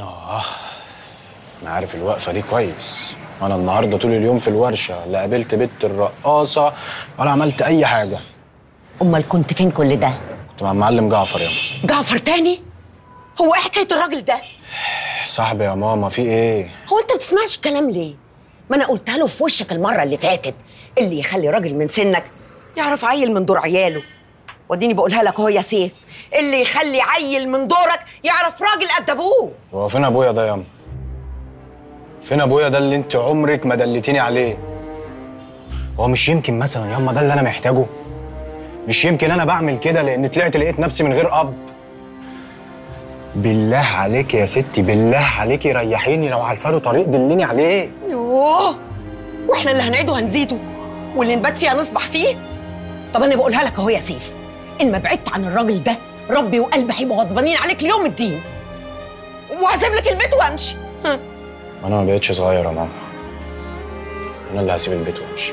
انا عارف الوقفه دي كويس. انا النهارده طول اليوم في الورشه، لا قابلت بنت الرقاصه ولا عملت اي حاجه. امال كنت فين كل ده؟ كنت مع المعلم جعفر يا ماما. جعفر تاني؟ هو ايه حكايه الراجل ده؟ صاحبي يا ماما، في ايه؟ هو انت ما بتسمعش الكلام ليه؟ ما انا قلتها له في وشك المره اللي فاتت، اللي يخلي راجل من سنك يعرف عيل من دور عياله. واديني بقولها لك اهو يا سيف، اللي يخلي عيل من دورك يعرف راجل قد ابوه. هو فين ابويا ده يا ماما؟ فين ابويا ده اللي انت عمرك ما دلتيني عليه؟ هو مش يمكن مثلا ياما ده اللي انا محتاجه؟ مش يمكن انا بعمل كده لان طلعت لقيت نفسي من غير اب؟ بالله عليك يا ستي، بالله عليكي ريحيني، لو عارفه له طريق دليني عليه. يوه، واحنا اللي هنعيده هنزيده، واللي نبات فيه هنصبح فيه. طب انا بقولها لك اهو يا سيف، ان ما بعدت عن الراجل ده ربي وقلبي هيبقوا غضبانين عليك ليوم الدين، وهسيب لك البيت وامشي. انا ما بقتش صغير يا ماما، انا اللي هسيب البيت وامشي.